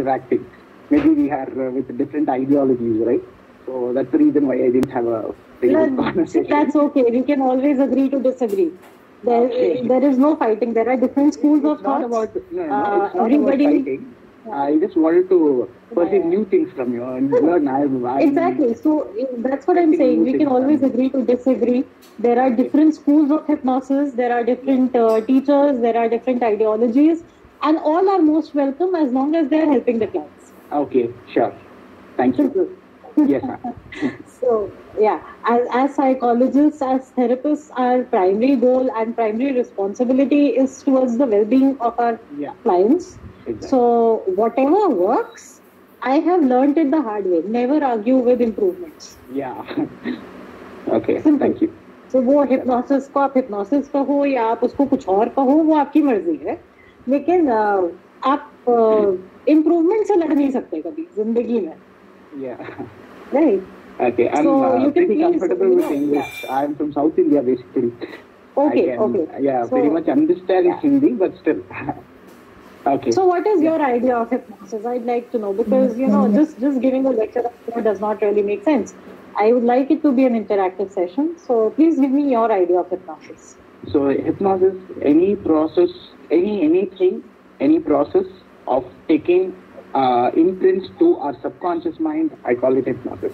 interacting. Maybe we are with different ideologies, right? So that's the reason why I didn't have a very good conversation. That's okay. We can always agree to disagree. There is no fighting. There are different schools of thought. It's not about fighting. I just wanted to perceive new things from you and learn. Exactly. So that's what I'm saying. We can always agree to disagree. There are different schools of hypnosis. There are different teachers. There are different ideologies. And all are most welcome as long as they're helping the clients. Okay, sure. Thank you. Yes, ma'am. So, yeah, as psychologists, as therapists, our primary goal and primary responsibility is towards the well-being of our clients. Exactly. So, whatever works, I have learned it the hard way. Never argue with improvements. Yeah. Okay, Simple. thank you. So, वो hypnosis को आप hypnosis कहो या आप उसको कुछ और कहो, वो आपकी मर्जी है. लेकिन आप improvement से लड़ नहीं सकते कभी जिंदगी में. Yeah. Right. Okay, I'm pretty comfortable with English. I'm from South India, basically. Okay. Yeah, so, pretty much understand Hindi, but still. Okay. So what is your idea of hypnosis? I'd like to know, because, just giving a lecture does not really make sense. I would like it to be an interactive session. So please give me your idea of hypnosis. So hypnosis, any process, any process of taking imprints to our subconscious mind, I call it hypnosis.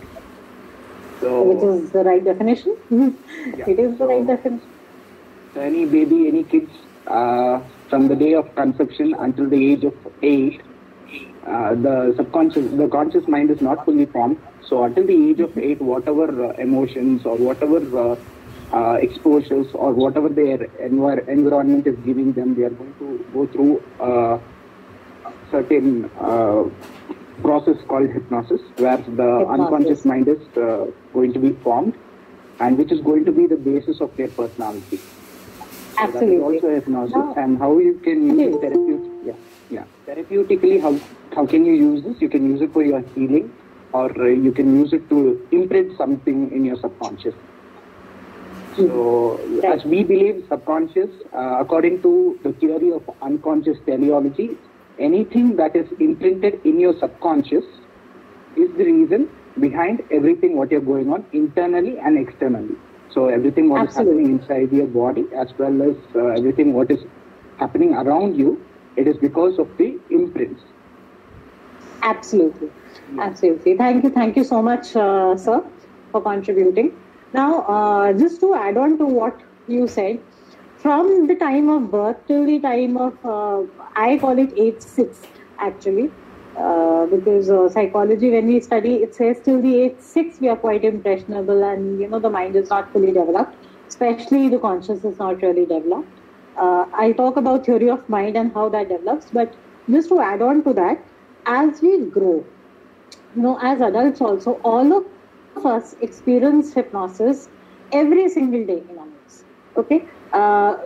So, which is the right definition? Yeah. It is the right definition. So any baby, any kids, from the day of conception until the age of 8, the conscious mind is not fully formed. So until the age of 8, whatever emotions or whatever exposures or whatever their environment is giving them, they are going to go through certain process called hypnosis, where the unconscious mind is going to be formed, and which is going to be the basis of their personality. Absolutely. So that is also hypnosis, and how you can use it therapeutically. How can you use this? You can use it for your healing, or you can use it to imprint something in your subconscious. So, as we believe, subconscious, according to the theory of unconscious teleology, anything that is imprinted in your subconscious is the reason behind everything what you're going on internally and externally. So everything what is happening inside your body, as well as everything what is happening around you, it is because of the imprints. Absolutely. Thank you so much, sir, for contributing. Now, just to add on to what you said, from the time of birth till the time of, I call it age 6 actually, because psychology, when we study, it says till the age 6 we are quite impressionable, and the mind is not fully developed, especially the conscious is not really developed. I talk about theory of mind and how that develops, but just to add on to that, as we grow, as adults also, all of us experience hypnosis every single day in our lives. Okay,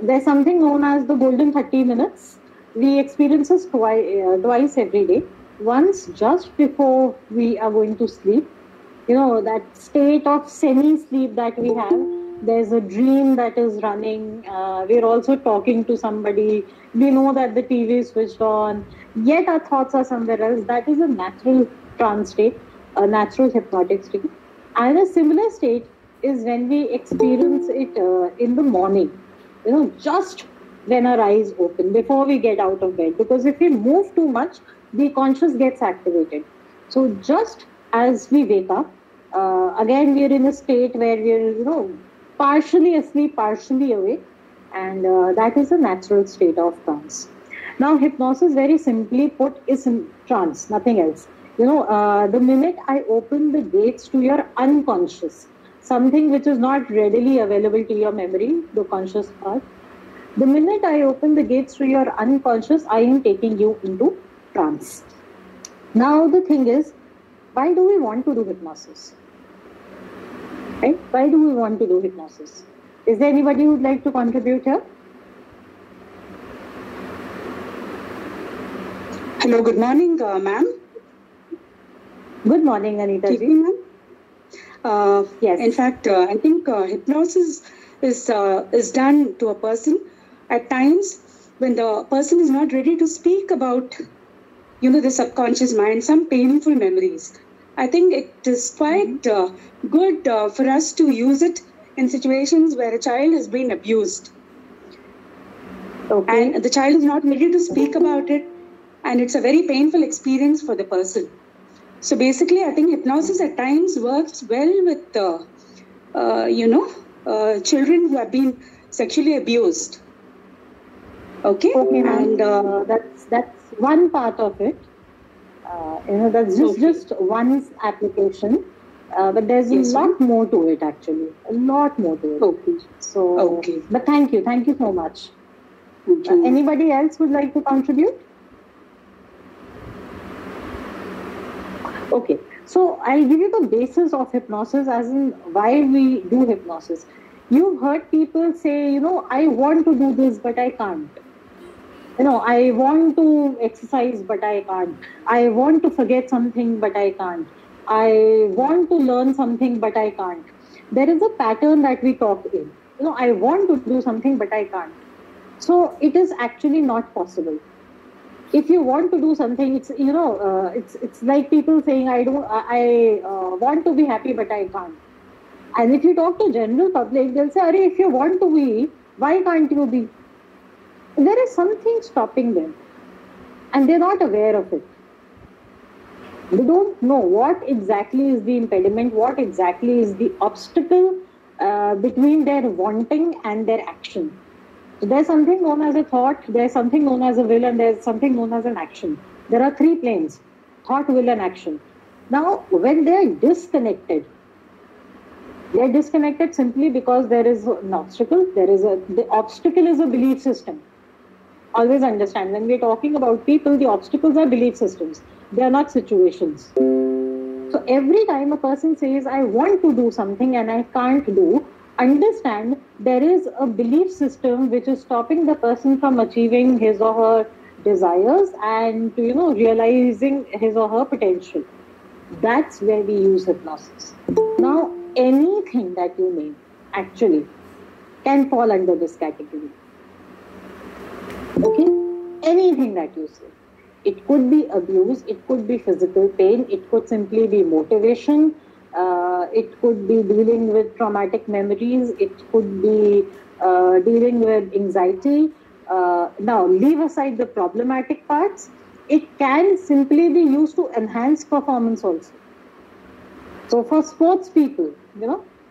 there's something known as the golden 30 minutes. We experience this twice every day. Once just before we are going to sleep, that state of semi-sleep that we have. There's a dream that is running. We're also talking to somebody. We know that the TV is switched on, yet our thoughts are somewhere else. That is a natural trance state, a natural hypnotic state. And a similar state is when we experience it in the morning, just when our eyes open, before we get out of bed. Because if we move too much, the conscious gets activated. So just as we wake up, again we are in a state where we are, partially asleep, partially awake, and that is a natural state of trance. Now, hypnosis, very simply put, is in trance, nothing else. The minute I open the gates to your unconscious, something which is not readily available to your memory, the conscious part, the minute I open the gates to your unconscious, I am taking you into trance. Now, the thing is, why do we want to do hypnosis? Right? Why do we want to do hypnosis? Is there anybody who would like to contribute here? Hello, good morning, ma'am. Good morning, Anita ji. Ma'am. Yes. In fact, I think hypnosis is done to a person at times when the person is not ready to speak about the subconscious mind, some painful memories. I think it is quite good for us to use it in situations where a child has been abused. Okay. And the child is not ready to speak about it, and it's a very painful experience for the person. So basically, I think hypnosis at times works well with, children who have been sexually abused. Okay, and that's one part of it. That's just one application, but there's a lot more to it actually. A lot more to it. Okay. So, but thank you so much. Anybody else would like to contribute? Okay, so I'll give you the basis of hypnosis, as in why we do hypnosis. You've heard people say, I want to do this, but I can't. I want to exercise, but I can't. I want to forget something, but I can't. I want to learn something, but I can't. There is a pattern that we talk in. I want to do something, but I can't. So it is actually not possible. If you want to do something, it's it's like people saying, I want to be happy, but I can't. And if you talk to general public, they'll say, if you want to be, why can't you be? There is something stopping them, and they're not aware of it. They don't know what exactly is the impediment, what exactly is the obstacle between their wanting and their action. So there's something known as a thought, there's something known as a will, and there's something known as an action. There are three planes: thought, will, and action. Now, when they're disconnected simply because there is an obstacle. The obstacle is a belief system. Always understand, when we're talking about people, the obstacles are belief systems. They are not situations. So every time a person says, I want to do something and I can't do, understand there is a belief system which is stopping the person from achieving his or her desires and realizing his or her potential. That's where we use hypnosis. Now, anything that you name actually can fall under this category. Okay? Anything that you say. It could be abuse, it could be physical pain, it could simply be motivation, it could be dealing with traumatic memories, it could be dealing with anxiety. Now, leave aside the problematic parts. It can simply be used to enhance performance also. So for sports people,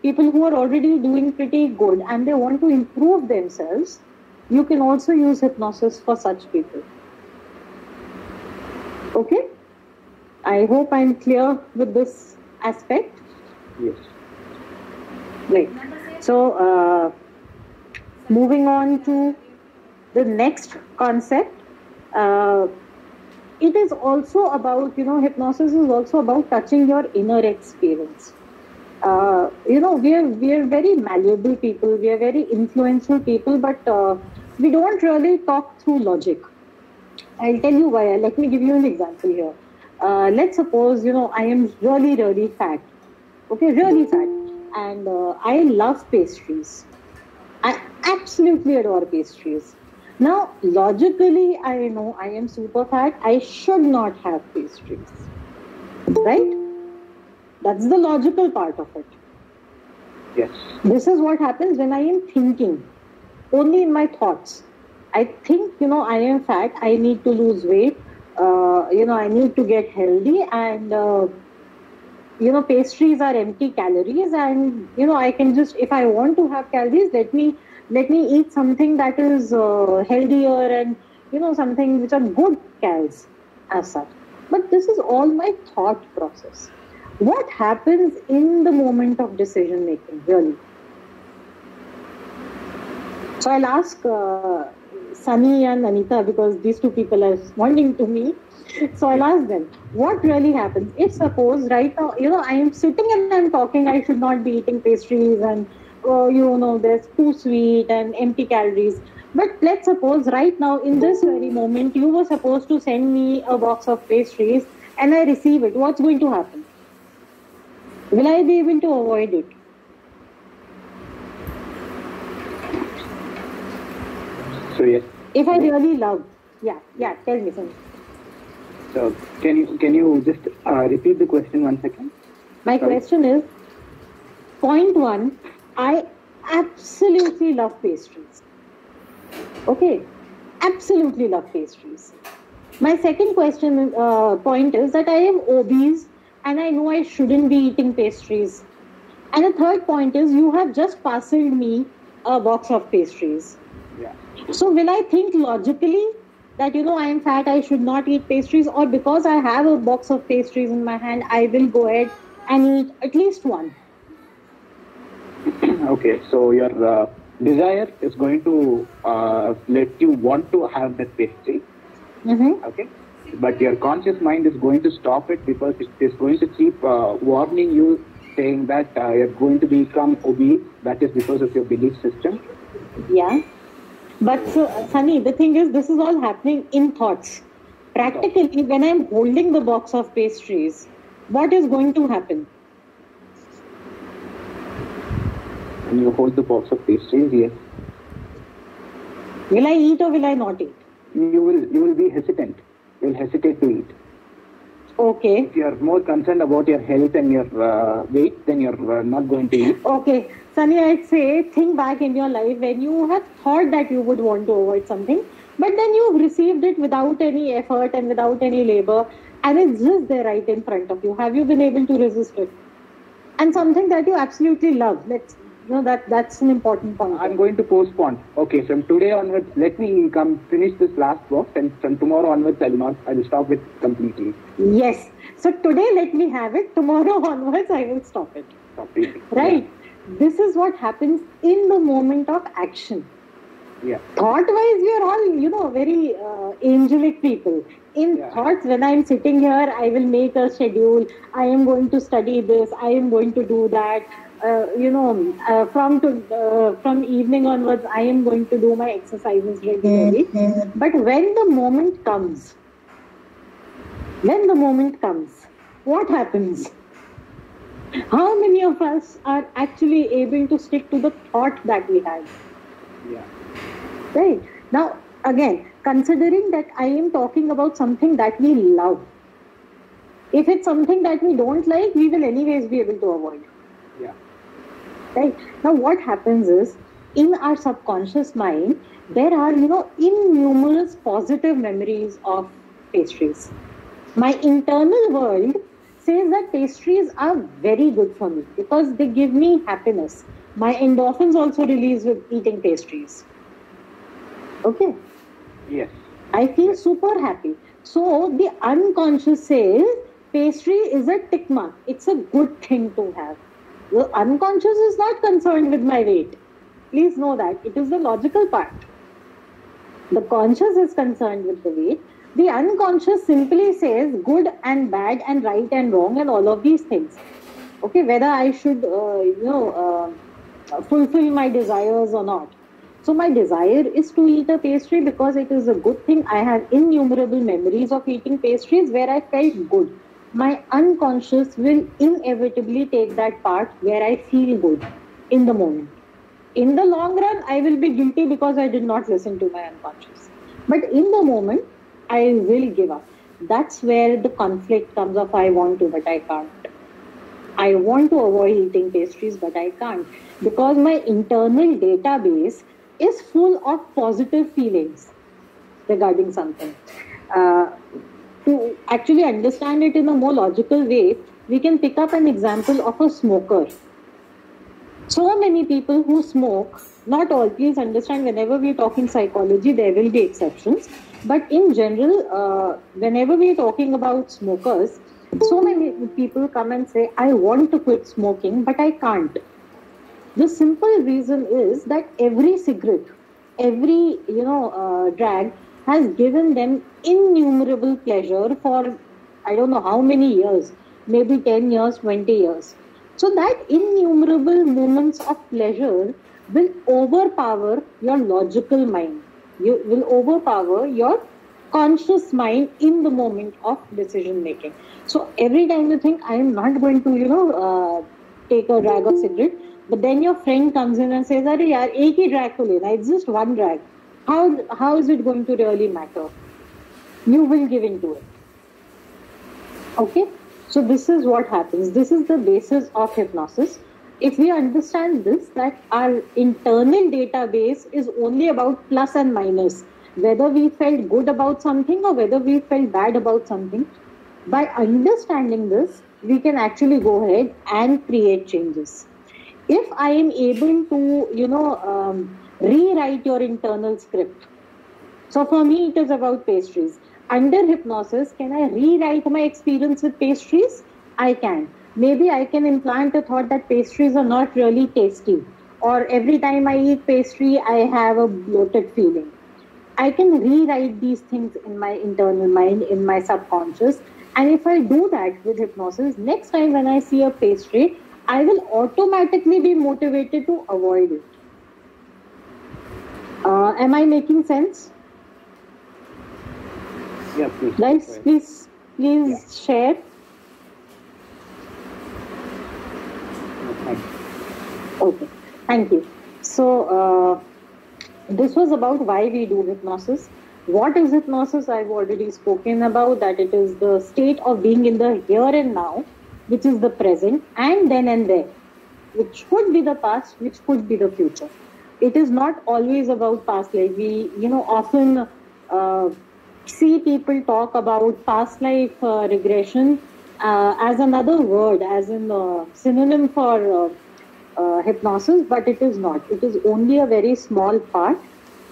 people who are already doing pretty good and they want to improve themselves, you can also use hypnosis for such people. Okay? I hope I'm clear with this aspect. Yes. Right. So, moving on to the next concept, it is also about, hypnosis is also about touching your inner experience. We are very malleable people, we are very influential people, but we don't really talk through logic. I'll tell you why. Let me give you an example here. Let's suppose, I am really, really fat. Okay, really fat. And I love pastries. I absolutely adore pastries. Now, logically, I know I am super fat. I should not have pastries. Right? That's the logical part of it. Yes. This is what happens when I am thinking. Only in my thoughts. I think, I am fat. I need to lose weight. I need to get healthy. And, pastries are empty calories. And, I can just, if I want to have calories, let me eat something that is healthier and, something which are good calories as such. But this is all my thought process. What happens in the moment of decision making, really? So I'll ask Sunny and Anita, because these two people are responding to me. So I'll ask them, what really happens? If suppose right now, I am sitting and I'm talking, I should not be eating pastries and, there's too sweet and empty calories. But let's suppose right now, in this very moment, you were supposed to send me a box of pastries and I receive it. What's going to happen? Will I be able to avoid it? So yes. If I really love, tell me something. So can you just repeat the question once again? My question is, point one, I absolutely love pastries. Okay, absolutely love pastries. My second point is that I am obese and I know I shouldn't be eating pastries. And the third point is you have just parceled me a box of pastries. Yeah. So will I think logically that, I am fat, I should not eat pastries, or because I have a box of pastries in my hand, I will go ahead and eat at least one? Okay, so your desire is going to let you want to have that pastry. Mm-hmm. Okay, but your conscious mind is going to stop it because it is going to keep warning you, saying that you're going to become obese. That is because of your belief system. Yeah. But so, Sunny, the thing is, this is all happening in thoughts. Practically, when I'm holding the box of pastries, what is going to happen? When you hold the box of pastries, yes. Will I eat or will I not eat? You will be hesitant. You will hesitate to eat. Okay. If you are more concerned about your health and your weight, then you're not going to eat. Okay. Sunny, I'd say think back in your life when you have thought that you would want to avoid something, but then you've received it without any effort and without any labor, and it's just there right in front of you. Have you been able to resist it? And something that you absolutely love. That's an important point. I'm going to postpone. Okay, from today onwards, let me finish this last box, and from tomorrow onwards, I will stop it completely. Yes. So today, let me have it. Tomorrow onwards, I will stop it. Stop it. Right. Yeah. This is what happens in the moment of action. Yeah. Thought-wise, we are all, very angelic people. In thoughts, when I'm sitting here, I will make a schedule. I am going to study this. I am going to do that. From evening onwards, I am going to do my exercises regularly. Mm-hmm. But when the moment comes, what happens? How many of us are actually able to stick to the thought that we had? Yeah. Right. Now, again, considering that I am talking about something that we love, if it's something that we don't like, we will anyways be able to avoid. Yeah. Right. Now, what happens is, in our subconscious mind, there are, innumerable positive memories of pastries. My internal world says that pastries are very good for me because they give me happiness. My endorphins also release with eating pastries. Okay? Yes. I feel super happy. So the unconscious says pastry is a tick mark. It's a good thing to have. The unconscious is not concerned with my weight. Please know that. It is the logical part. The conscious is concerned with the weight. The unconscious simply says good and bad and right and wrong and all of these things. Okay, whether I should, fulfill my desires or not. So my desire is to eat a pastry because it is a good thing. I have innumerable memories of eating pastries where I felt good. My unconscious will inevitably take that part where I feel good in the moment. In the long run, I will be guilty because I did not listen to my unconscious. But in the moment, I will give up. That's where the conflict comes of I want to, but I can't. I want to avoid eating pastries, but I can't. Because my internal database is full of positive feelings regarding something. To actually understand it in a more logical way, we can pick up an example of a smoker. So many people who smoke, not all, please understand, whenever we're talking psychology, there will be exceptions. But in general, whenever we're talking about smokers, so many people come and say, I want to quit smoking, but I can't. The simple reason is that every cigarette, every, drag has given them innumerable pleasure for, I don't know how many years, maybe 10 years, 20 years. So that innumerable moments of pleasure will overpower your logical mind. You will overpower your conscious mind in the moment of decision making. So every time you think, I am not going to, take a drag of cigarette, but then your friend comes in and says, "Arey yaar, ek hi drag to lena, it's just one drag." How is it going to really matter? You will give into it. Okay, so this is what happens. This is the basis of hypnosis. If we understand this, that our internal database is only about plus and minus, whether we felt good about something or whether we felt bad about something, by understanding this, we can actually go ahead and create changes. If I am able to, rewrite your internal script. So for me, it is about pastries. Under hypnosis, can I rewrite my experience with pastries? I can. Maybe I can implant a thought that pastries are not really tasty, or every time I eat pastry, I have a bloated feeling. I can rewrite these things in my internal mind, in my subconscious. And if I do that with hypnosis, next time when I see a pastry, I will automatically be motivated to avoid it. Am I making sense? Yeah, please. Guys, please share. Okay, thank you. So, this was about why we do hypnosis. What is hypnosis? I've already spoken about that. It is the state of being in the here and now, which is the present, and then and there, which could be the past, which could be the future. It is not always about past life. We, often see people talk about past life regression as another word, as in synonym for hypnosis, but it is not. It is only a very small part.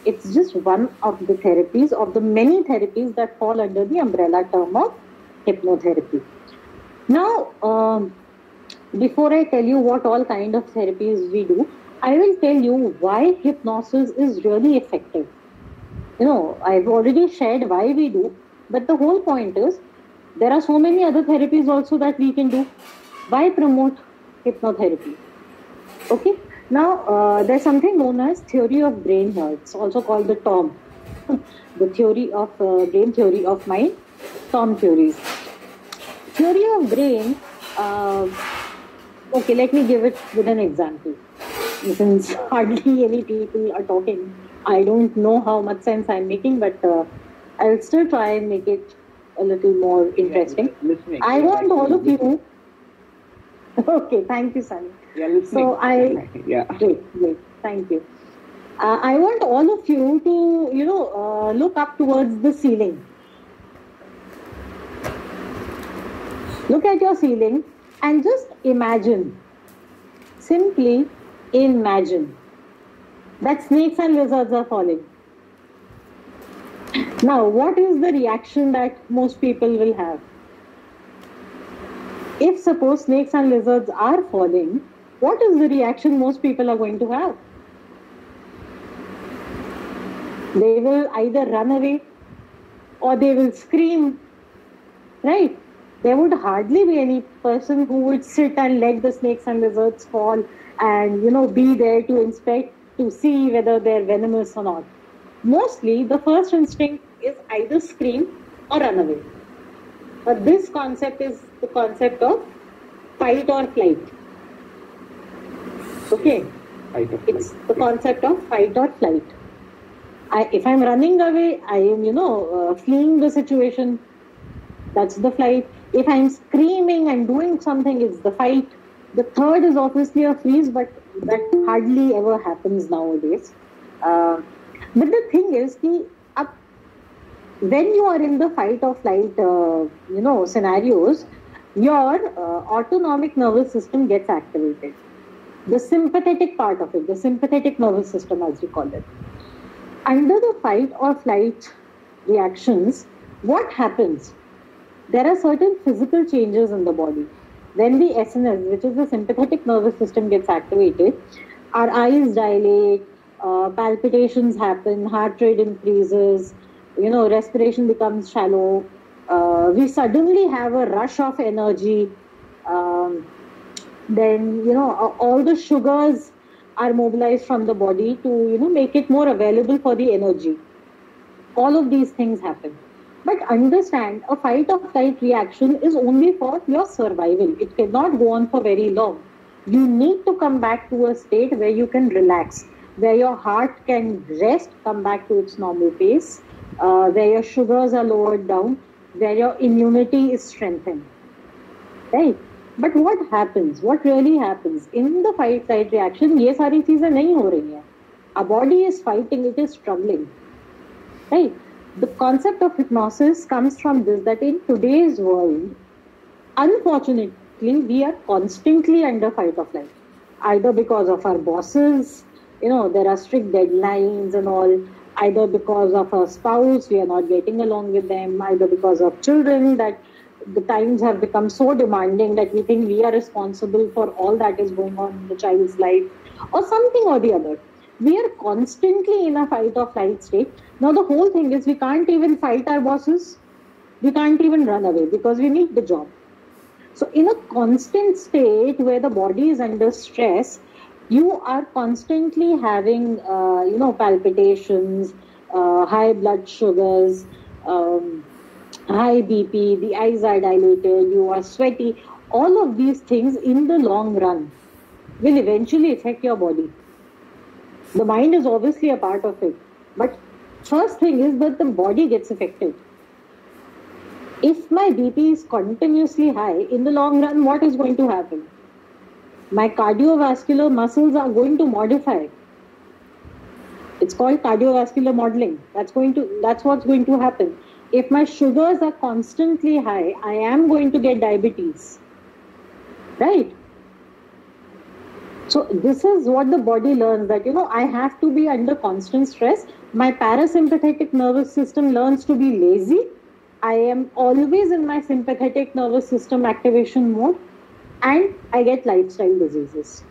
It's just one of the therapies, of the many therapies that fall under the umbrella term of hypnotherapy. Now, before I tell you what all kind of therapies we do, I will tell you why hypnosis is really effective. I've already shared why we do, but the whole point is there are so many other therapies also that we can do. Why promote hypnotherapy? Okay. Now, there's something known as theory of brain here. It's also called the TOM, the theory of brain theory of mind, TOM theories. Theory of brain, okay, let me give it with an example. Since hardly any people are talking, I don't know how much sense I'm making, but I'll still try and make it a little more interesting. I want all of you. Okay, thank you, Sunny. Yeah, listening. So great, thank you. I want all of you to, look up towards the ceiling. Look at your ceiling and just imagine, simply imagine that snakes and lizards are falling. Now, what is the reaction that most people will have? If suppose snakes and lizards are falling, what is the reaction most people are going to have? They will either run away or they will scream, right? There would hardly be any person who would sit and let the snakes and lizards fall and, be there to inspect, to see whether they're venomous or not. Mostly, the first instinct is either scream or run away. But this concept is the concept of fight or flight. Okay? It's the concept of fight or flight. If I'm running away, I am, fleeing the situation. That's the flight. If I'm screaming and doing something, it's the fight. The third is obviously a freeze, but that hardly ever happens nowadays. But the thing is, when you are in the fight or flight, scenarios, your autonomic nervous system gets activated. The sympathetic part of it, the sympathetic nervous system, as we call it. Under the fight or flight reactions, what happens? There are certain physical changes in the body. When the SNS, which is the sympathetic nervous system, gets activated, our eyes dilate, palpitations happen, heart rate increases, respiration becomes shallow. We suddenly have a rush of energy. Then, all the sugars are mobilized from the body to, make it more available for the energy. All of these things happen. But understand, a fight or flight reaction is only for your survival. It cannot go on for very long. You need to come back to a state where you can relax, where your heart can rest, come back to its normal pace, where your sugars are lowered down. where your immunity is strengthened, right? But what happens? What really happens in the fight-flight reaction? ये सारी चीजें नहीं हो रही हैं. Our body is fighting; it is struggling, right? The concept of hypnosis comes from this: that in today's world, unfortunately, we are constantly under fight or flight, either because of our bosses, there are strict deadlines and all, either because of our spouse, we are not getting along with them, either because of children, that the times have become so demanding that we think we are responsible for all that is going on in the child's life, or something or the other. We are constantly in a fight or flight state. Now, the whole thing is we can't even fight our bosses. We can't even run away because we need the job. So, in a constant state where the body is under stress, you are constantly having, palpitations, high blood sugars, high BP, the eyes are dilated, you are sweaty. All of these things in the long run will eventually affect your body. The mind is obviously a part of it. But first thing is that the body gets affected. If my BP is continuously high, in the long run, what is going to happen? My cardiovascular muscles are going to modify. It's called cardiovascular modeling. That's what's going to happen. If my sugars are constantly high, I am going to get diabetes. Right? So this is what the body learns, that, I have to be under constant stress. My parasympathetic nervous system learns to be lazy. I am always in my sympathetic nervous system activation mode, and I get lifestyle diseases.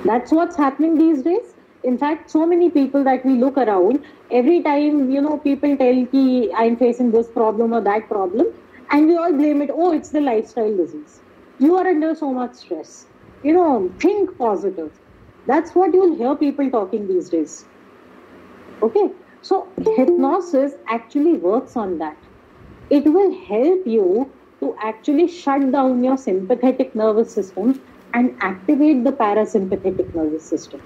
That's what's happening these days. In fact, so many people that we look around, every time, people tell ki I'm facing this problem or that problem, and we all blame it. Oh, it's the lifestyle disease. You are under so much stress. Think positive. That's what you'll hear people talking these days. Okay. So hypnosis actually works on that. It will help you to actually shut down your sympathetic nervous system and activate the parasympathetic nervous system.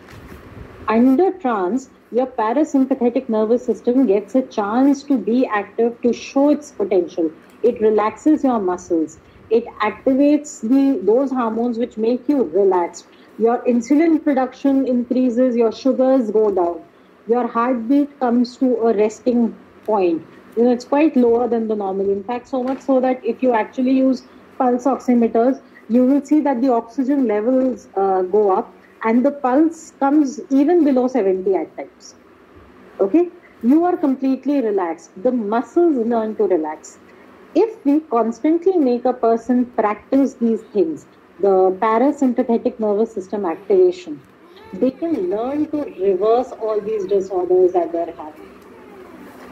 Under trance, your parasympathetic nervous system gets a chance to be active, to show its potential. It relaxes your muscles. It activates those hormones which make you relaxed. Your insulin production increases, your sugars go down. Your heartbeat comes to a resting point. It's quite lower than the normal. In fact, so much so that if you actually use pulse oximeters, you will see that the oxygen levels go up and the pulse comes even below 70 at times. Okay? You are completely relaxed. The muscles learn to relax. If we constantly make a person practice these things, the parasympathetic nervous system activation, they can learn to reverse all these disorders that they're having.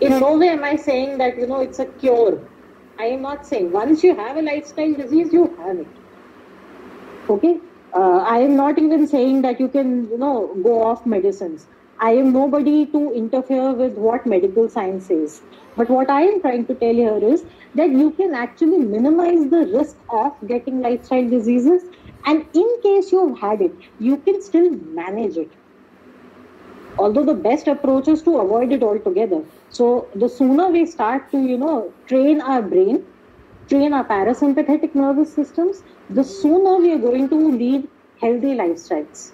In no way am I saying that, it's a cure. I am not saying once you have a lifestyle disease, you have it. Okay? I am not even saying that you can, go off medicines. I am nobody to interfere with what medical science says. But what I am trying to tell here is that you can actually minimize the risk of getting lifestyle diseases. And in case you've had it, you can still manage it. Although the best approach is to avoid it altogether. So the sooner we start to, train our brain, train our parasympathetic nervous systems, the sooner we are going to lead healthy lifestyles.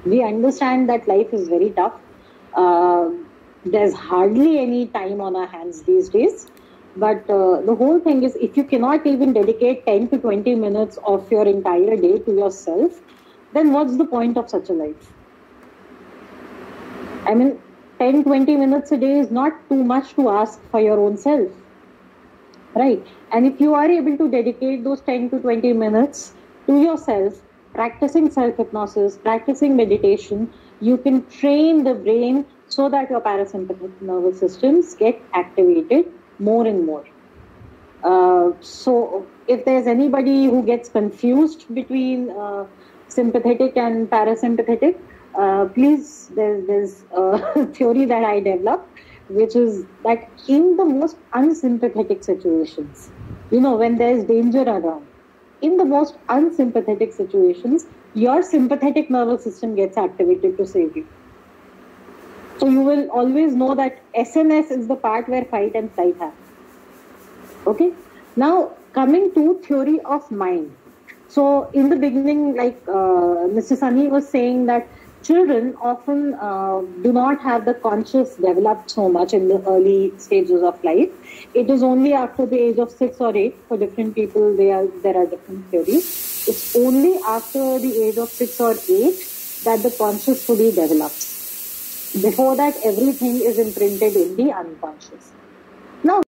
We understand that life is very tough. There's hardly any time on our hands these days. But the whole thing is, if you cannot even dedicate 10 to 20 minutes of your entire day to yourself, then what's the point of such a life? I mean, 10, 20 minutes a day is not too much to ask for your own self. Right? And if you are able to dedicate those 10 to 20 minutes to yourself, practicing self-hypnosis, practicing meditation, you can train the brain so that your parasympathetic nervous systems get activated more and more. So if there's anybody who gets confused between sympathetic and parasympathetic, please, there's a theory that I developed, which is that in the most unsympathetic situations, when there's danger around, in the most unsympathetic situations, your sympathetic nervous system gets activated to save you. So you will always know that SNS is the part where fight and flight happen. Okay. Now, coming to theory of mind. So, in the beginning, like Mr. Sunny was saying, that children often do not have the conscious developed so much in the early stages of life. It is only after the age of 6 or 8, for different people, there are different theories. It's only after the age of 6 or 8 that the conscious fully develops. Before that, everything is imprinted in the unconscious. Now,